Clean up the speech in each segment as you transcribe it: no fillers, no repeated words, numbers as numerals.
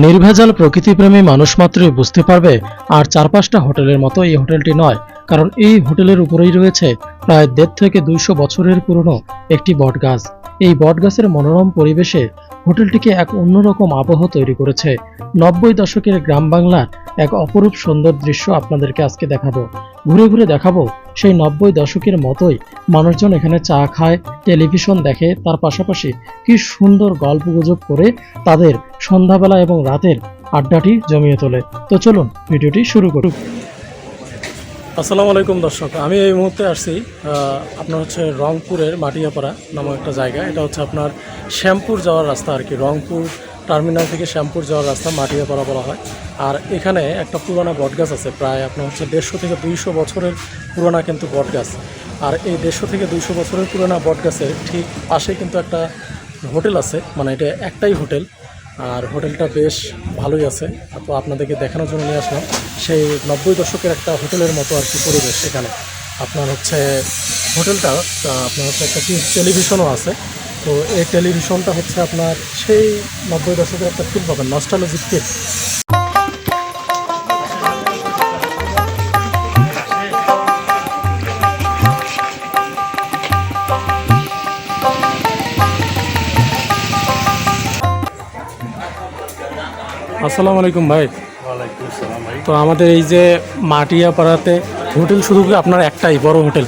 নির্ভেজাল প্রকৃতিপ্রেমী মানুষ মাত্রই বুঝতে পারবে আর 4-5টা হোটেলের মতো এই হোটেলটি নয়, কারণ এই হোটেলের উপরেই রয়েছে প্রায় 150 থেকে 200 বছরের পুরনো একটি বটগাছ। এই বটগাছের মনোরম পরিবেশে হোটেলটিকে এক অন্যরকম আবহ তৈরি করেছে। 90 দশকের গ্রাম বাংলার এক অপরূপ সুন্দর দৃশ্য আপনাদেরকে আজকে দেখাবো। ঘুরে ঘুরে দেখাবো সেই 90 দশকের মতোই মানুষজন এখানে চা খায়, টেলিভিশন দেখে, তার পাশাপাশি কি সুন্দর গল্পগুজব করে তাদের সন্ধ্যাবেলা এবং রাতের আড্ডাটি জমিয়ে তোলে। তো চলুন ভিডিওটি শুরু করুন। আসসালামু আলাইকুম দর্শক, আমি এই মুহূর্তে আসছি আপনার হচ্ছে রংপুরের মাটিয়াপাড়া নামক একটা জায়গা। এটা হচ্ছে আপনার শ্যামপুর যাওয়ার রাস্তা আর কি। রংপুর টার্মিনাল থেকে শ্যামপুর যাওয়ার রাস্তা মাটিয়াপাড়া বলা হয়। আর এখানে একটা পুরোনো বটগাছ আছে, প্রায় আপনার হচ্ছে 150 থেকে 200 বছরের পুরোনো কিন্তু বটগাছ। আর এই 150 থেকে 200 বছরের পুরোনো বটগাছের ঠিক পাশে কিন্তু একটা হোটেল আছে, মানে এটা একটাই হোটেল। আর হোটেলটা বেশ ভালোই আছে, তো আপনাদেরকে দেখানোর জন্য নিয়ে আসলাম। সেই 90 দশকের একটা হোটেলের মতো আর কি পরিবেশ এখানে। আপনার হচ্ছে হোটেলটা আপনার হচ্ছে একটা টেলিভিশনও আছে। তো এই টেলিভিশনটা হচ্ছে আপনার সেই 90 দশকের একটা ফিল পাবেন, নস্টালজিক ফিল। আসসালামু আলাইকুম ভাই। ওয়ালাইকুম আসসালাম ভাই। তো আমাদের এই যে মাটিয়াপাড়াতে হোটেল শুধু কি আপনার একটাই বড় হোটেল?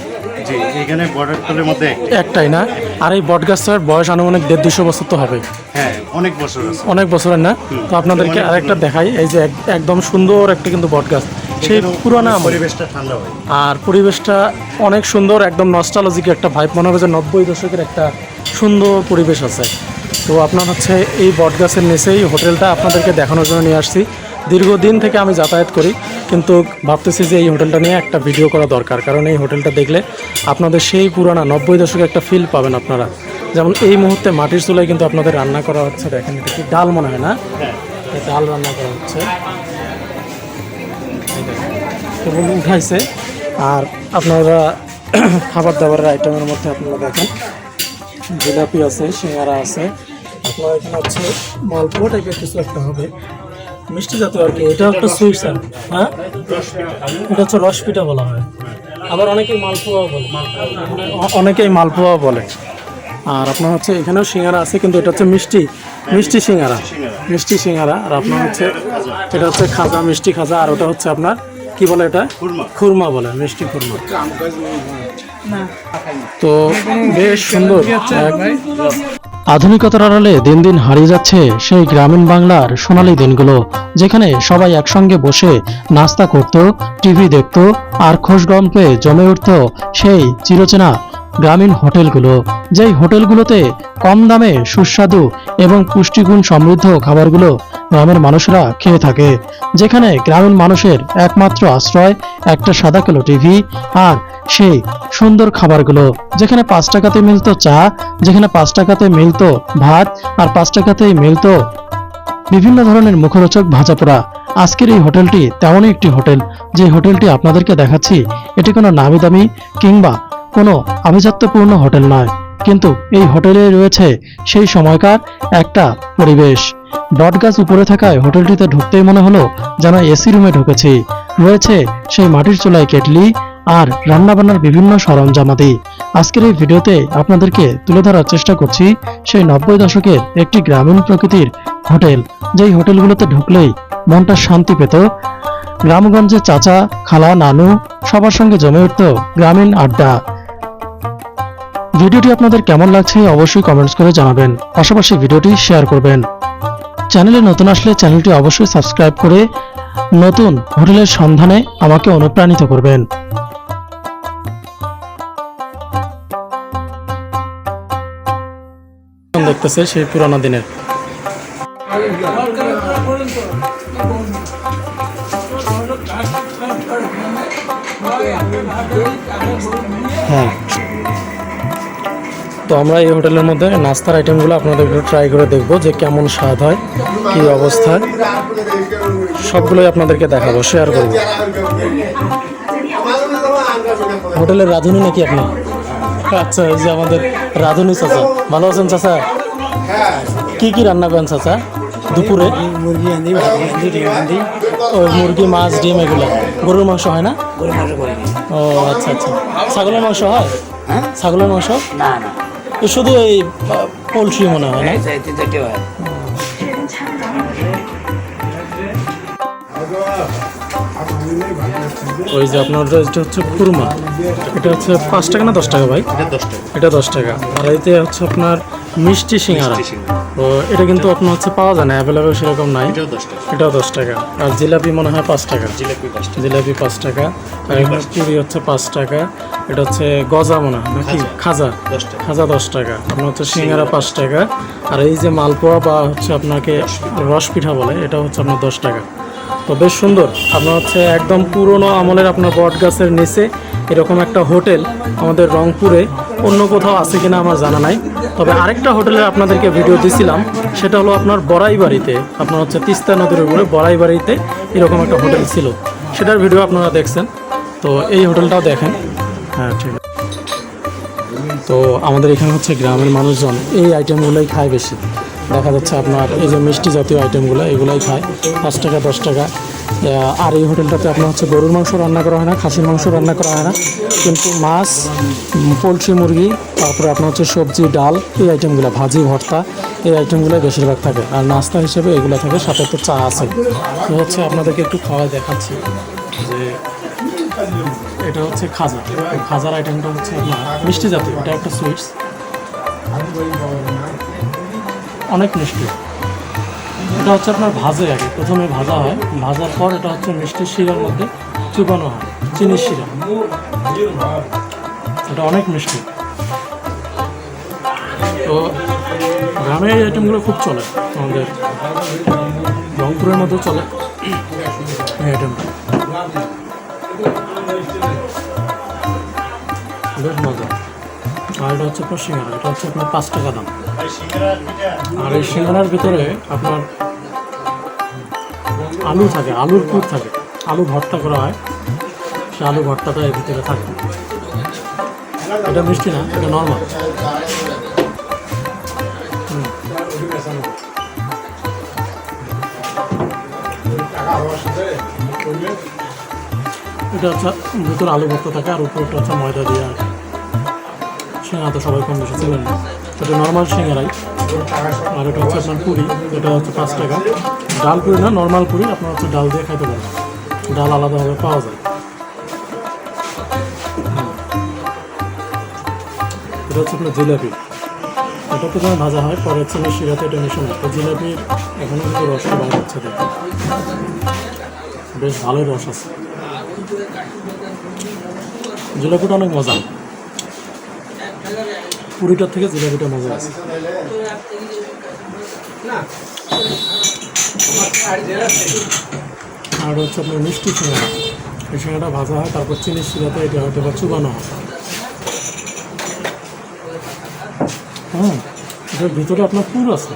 জি, এখানে বর্ডার হোটেলের মধ্যে একটাই না? আর এই বটগাছটার বয়স আনুমানিক 150-200 বছর তো হবে। হ্যাঁ, অনেক বছর আছে। অনেক বছরের না? তো আপনাদেরকে আরেকটা দেখাই, এই যে একদম সুন্দর একটা কিন্তু বটগাছ, সেই পুরোনো পরিবেশটা ঠান্ডা হয়। আর পরিবেশটা অনেক সুন্দর, একদম নস্টালজিক একটা ভাইব, মনে হবে যে 90 দশকের একটা সুন্দর পরিবেশ আছে। তো আপনার হচ্ছে এই বটগাছের নিচেই হোটেলটা আপনাদেরকে দেখানোর জন্য নিয়ে আসছি। দীর্ঘদিন থেকে আমি যাতায়াত করি, কিন্তু ভাবতেছি যে এই হোটেলটা নিয়ে একটা ভিডিও করা দরকার, কারণ এই হোটেলটা দেখলে আপনাদের সেই পুরানা 90 দশকের একটা ফিল পাবেন আপনারা। যেমন এই মুহূর্তে মাটির চুলায় কিন্তু আপনাদের রান্না করা হচ্ছে, দেখেন এটা কি ডাল মনে হয় না? ডাল রান্না করা হচ্ছে, কেবল উঠাইছে। আর আপনারা খাবার দাবারের আইটেমের মধ্যে আপনারা দেখেন জিলাপি আছে, সিঙ্গারা আছে, আপনার এখানে হচ্ছে মালপোয়া টাইপের কিছু একটা হবে, মিষ্টি জাতীয় আর কি। এটা একটা সুইটস, হ্যাঁ, এটা হচ্ছে রসপিঠা বলা হয়। আবার অনেকেই মালপোয়া বলে, অনেকেই মালপোয়া বলে। আর আপনার হচ্ছে এখানেও সিঙ্গারা আছে, কিন্তু এটা হচ্ছে মিষ্টি সিঙ্গারা, মিষ্টি সিঙ্গারা। আর আপনার হচ্ছে এটা হচ্ছে খাজা, মিষ্টি খাজা। আর ওটা হচ্ছে আপনার কি বলে, এটা খুরমা বলে, মিষ্টি খুরমা। তো বেশ সুন্দর। আধুনিকতার আড়ালে দিন দিন হারিয়ে যাচ্ছে সেই গ্রামীণ বাংলার সোনালী দিনগুলো, যেখানে সবাই একসঙ্গে বসে নাস্তা করত, টিভি দেখত আর খোশ গল্পে জমে উঠত সেই চিরচেনা গ্রামীণ হোটেলগুলো। যেই হোটেলগুলোতে কম দামে সুস্বাদু এবং পুষ্টিগুণ সমৃদ্ধ খাবারগুলো গ্রামের মানুষরা খেয়ে থাকে, যেখানে গ্রামীণ মানুষের একমাত্র আশ্রয় একটা সাদা কালো টিভি আর সেই সুন্দর খাবারগুলো, যেখানে 5 টাকাতে মিলতো চা, যেখানে 5 টাকাতে মিলতো ভাত, আর 5 টাকাতেই মিলতো বিভিন্ন ধরনের মুখরোচক ভাজাপোড়া। আজকের এই হোটেলটি তেমনই একটি হোটেল, যে হোটেলটি আপনাদেরকে দেখাচ্ছি এটি কোনো নামি দামি কিংবা কোনো আভিজাত্যপূর্ণ হোটেল নয়, কিন্তু এই হোটেলে রয়েছে সেই সময়কার একটা পরিবেশ। বটগাছ উপরে থাকায় হোটেলটিতে ঢুকতেই মনে হলো যেন এসি রুমে ঢুকেছি। রয়েছে সেই মাটির চুলায় কেটলি আর রান্নাবান্নার বিভিন্ন সরঞ্জামাদি। আজকের এই ভিডিওতে আপনাদেরকে তুলে ধরার চেষ্টা করছি সেই 90 দশকের একটি গ্রামীণ প্রকৃতির হোটেল, যেই হোটেলগুলোতে ঢুকলেই মনটা শান্তি পেত। গ্রামগঞ্জে চাচা, খালা, নানু সবার সঙ্গে জমে উঠত গ্রামীণ আড্ডা। ভিডিওটি আপনাদের কেমন লাগছে অবশ্যই কমেন্টস করে জানাবেন, পাশাপাশি ভিডিওটি শেয়ার করবেন। চ্যানেলে নতুন আসলে চ্যানেলটি অবশ্যই সাবস্ক্রাইব করে নতুন হোটেলের সন্ধানে আমাকে অনুপ্রাণিত করবেন। দেখতেছে সেই পুরানো দিনের। হ্যাঁ, তো আমরা এই হোটেলের মধ্যে নাস্তার আইটেমগুলো আপনাদের একটু ট্রাই করে দেখবো যে কেমন স্বাদ হয়, কী অবস্থায়, সবগুলোই আপনাদেরকে দেখাবো, শেয়ার করবো। হোটেলের রাঁধুনি নাকি আপনি? আচ্ছা, এই যে আমাদের রাঁধুনি চাচা। ভালো আছেন চাচা? কি কি রান্না করেন চাচা দুপুরে? মুরগি আনি, ভাত আনি, ডিম আনি। ওই মুরগি, মাছ, ডিম এগুলো। গরুর মাংস হয় না? গরু মাংস করি নি। ও আচ্ছা আচ্ছা। ছাগলের মাংস হয়? হ্যাঁ? ছাগলের মাংস? না না, তো শুধু এই পোলট্রি মনে হয় না? এই তিন চারটে হয়। ওই যে আপনার এটা হচ্ছে কুরমা, এটা হচ্ছে 5 টাকা না 10 টাকা ভাই? এটা 10 টাকা। এটা 10 টাকা। আর এতে হচ্ছে আপনার মিষ্টি সিঙ্গারা। মিষ্টি সিঙ্গারা। তো এটা কিন্তু আপনার হচ্ছে পাওয়া যায় না, অ্যাভেলেবেল সেরকম নাই। এটাও 10 টাকা। এটাও 10 টাকা। আর জিলাপি মনে হয় 5 টাকা। জিলাপি 5 টাকা। জিলাপি 5 টাকা। আর এখানে পুরি হচ্ছে 5 টাকা। এটা হচ্ছে গজা মনে হয় নাকি? খাজা। 10 টাকা। খাজা 10 টাকা। আপনার হচ্ছে সিঙ্গারা 5 টাকা। আর এই যে মালপোয়া বা হচ্ছে আপনাকে রস পিঠা বলে, এটা হচ্ছে আপনার 10 টাকা। তো বেশ সুন্দর। আপনার হচ্ছে একদম পুরনো আমলের আপনার বট গাছের নিচে এরকম একটা হোটেল আমাদের রংপুরে অন্য কোথাও আছে কিনা আমার জানা নাই। তবে আরেকটা হোটেলে আপনাদেরকে ভিডিও দিছিলাম, সেটা হলো আপনার বড়াইবাড়িতে। আপনার হচ্ছে তিস্তা নদীর উপরে বড়াইবাড়িতে এরকম একটা হোটেল ছিল, সেটার ভিডিও আপনারা দেখছেন। তো এই হোটেলটাও দেখেন। হ্যাঁ, ঠিক আছে। তো আমাদের এখানে হচ্ছে গ্রামের মানুষজন এই আইটেমগুলোই খায় বেশি। দেখা যাচ্ছে আপনার এই যে মিষ্টি জাতীয় আইটেমগুলো, এগুলাই খায় 5 টাকা 10 টাকা। আর এই হোটেলটাতে আপনার হচ্ছে গরুর মাংস রান্না করা হয় না, খাসির মাংস রান্না করা হয় না, কিন্তু মাছ, পোলট্রি, মুরগি, তারপরে আপনার হচ্ছে সবজি, ডাল, এই আইটেমগুলো, ভাজি, ভর্তা, এই আইটেমগুলো বেশিরভাগ থাকে। আর নাস্তা হিসেবে এগুলো থাকে, সাথে তো চা আছে। তো হচ্ছে আপনাদেরকে একটু খাওয়াই দেখাচ্ছি যে এটা হচ্ছে খাজা। খাজার আইটেমটা হচ্ছে আপনার মিষ্টি জাতীয়, এটা একটা সুইটস, অনেক মিষ্টি। এটা হচ্ছে আপনার ভাজে, আগে প্রথমে ভাজা হয়, ভাজার পর এটা হচ্ছে মিষ্টির শিরার মধ্যে চুবানো হয়, চিনির শিরা। এটা অনেক মিষ্টি। তো গ্রামে এই আইটেমগুলো খুব চলে, আমাদের রংপুরের মধ্যেও চলে এই আইটেমটা। বেশ মজা। আর এটা হচ্ছে আপনার সিঙ্গারা, এটা হচ্ছে আপনার 5 টাকা দাম। আর এই সিঙ্গারার ভিতরে আপনার আলু থাকে, আলুর পুর থাকে, আলু ভর্তা করা হয়, সে আলু ভর্তাটা এর ভিতরে থাকে। এটা মিষ্টি না, এটা নর্মাল। এটা হচ্ছে ভিতরে আলু ভর্তা থাকে, আর উপরটা হচ্ছে ময়দা দিয়ে। আর সিঙ্গারা তো সবাই কম বেশি ছিলেন না, এটা নর্মাল সিঙ্গারাই। আর এটা হচ্ছে আপনার পুরি, এটা হচ্ছে 5 টাকা। ডাল পুরি না, নর্মাল পুরি, আপনার হচ্ছে ডাল দিয়ে খাইতে পারেন, ডাল আলাদাভাবে পাওয়া যায়। এটা হচ্ছে আপনার জিলাপি, এটা প্রথমে ভাজা হয়, পরে হচ্ছে শিরাতে এটা মিশানো হয়। তো জিলাপির এখনও কিন্তু রসটা বাইরে হচ্ছে, দেখুন বেশ ভালোই রস আছে। জিলাপিটা অনেক মজা, পুরিটার থেকে জিলাপিটা মজা আছে। আর হচ্ছে আপনার মিষ্টি সিঙ্গারা, এই সিঙ্গারাটা ভাজা হয়, তারপর চিনির শিরাতে এটা হয়তো বা চুবানো হয়। এটার ভিতরে আপনার পুর আছে।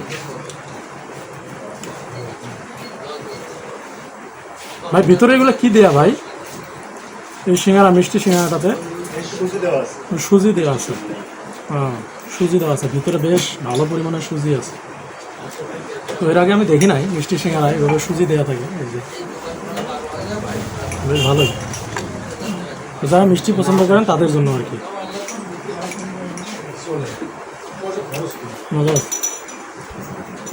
ভাই ভিতরে এগুলো কি দেয়া ভাই? এই সিঙ্গারা, মিষ্টি সিঙ্গারাটাতে সুজি দেওয়া আছে। হ্যাঁ, সুজি দেওয়া আছে ভিতরে, বেশ ভালো পরিমাণে সুজি আছে। তো এর আগে আমি দেখি নাই মিষ্টি সিঙ্গারা এভাবে সুজি দেওয়া থাকে, এই যে বেশ ভালোই। যারা মিষ্টি পছন্দ করেন তাদের জন্য আর কি। মজা আছে।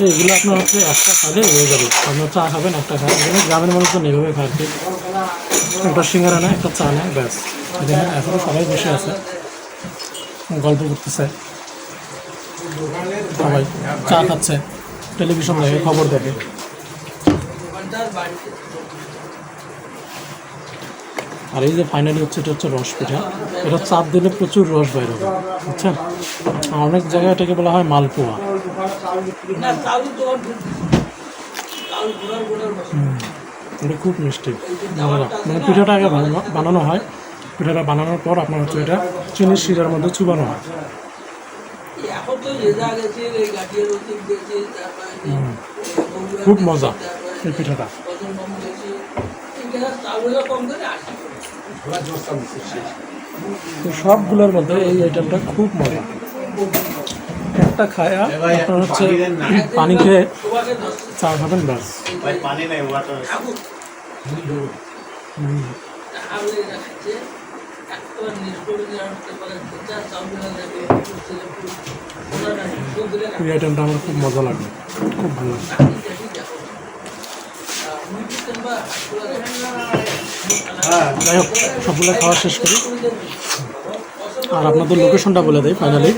এইগুলো আপনার হচ্ছে একটা খালে হয়ে যাবে, আপনার চা খাবেন একটা খান। এখানে গ্রামের মানুষজন এইভাবে খায় আর কি, একটা সিঙ্গারা নেয়, একটা চা নেয়, ব্যাস। দেখেন এখনও সবাই বসে আছে, গল্প করতেছে, সবাই চা খাচ্ছে, টেলিভিশন দেখে, খবর দেখে। আর এই যে ফাইনালি হচ্ছে এটা হচ্ছে রস পিঠা, এটা চাপ দিলে প্রচুর রস বাইর হবে, বুঝছেন। অনেক জায়গায় এটাকে বলা হয় মালপোয়া। এটা খুব মিষ্টি মজা। মানে পিঠাটা আগে বানানো হয়, পিঠাটা বানানোর পর আপনার হচ্ছে এটা চিনির শিরার মধ্যে চুবানো হয়। খুব মজা এই পিঠাটা। তো সবগুলোর মধ্যে এই আইটেমটা খুব মজা। একটা খায়া আপনার হচ্ছে পানি খেয়ে চা খাবেন ব্যাস। ভাই পানি নাই, ওয়াটার এই আইটেমটা আমার খুব মজা লাগে, খুব ভালো লাগে। যাই হোক, সবগুলো খাওয়া শেষ করি। আর আপনাদের লোকেশনটা বলে দেয় ফাইনালি।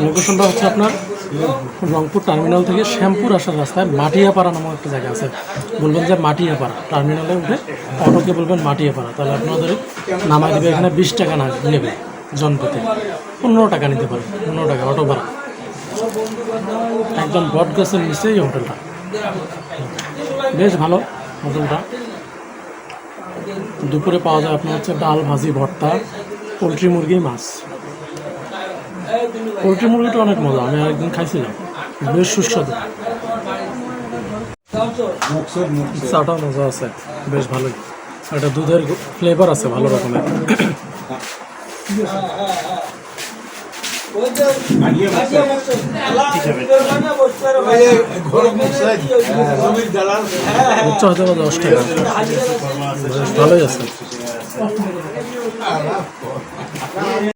লোকেশনটা হচ্ছে আপনার রংপুর টার্মিনাল থেকে শ্যামপুর আসার রাস্তায় মাটিয়াপাড়া নামক একটা জায়গা আছে। বলবেন যে মাটিয়াপাড়া, টার্মিনালে উঠে অটোকে বলবেন মাটিয়াপাড়া, তাহলে আপনাদের নামাই দেবে। এখানে 20 টাকা না নেবে জনপথে, 15 টাকা নিতে পারে, 15 টাকা অটো ভাড়া। একদম বট গাছের নিচে এই হোটেলটা, বেশ ভালো হোটেলটা। দুপুরে পাওয়া যায় আপনার হচ্ছে ডাল, ভাজি, ভর্তা, পোলট্রি, মুরগি, মাছ। পোলট্রি মুরগিটা অনেক মজা, আমি একদিন খাইছিলাম, বেশ সুস্বাদু। চাটাও মজা আছে, বেশ ভালোই। একটা দুধের ফ্লেভার আছে ভালো রকমের। উচ্চ হতে পারে 10 টাকা, বেশ ভালোই আছে।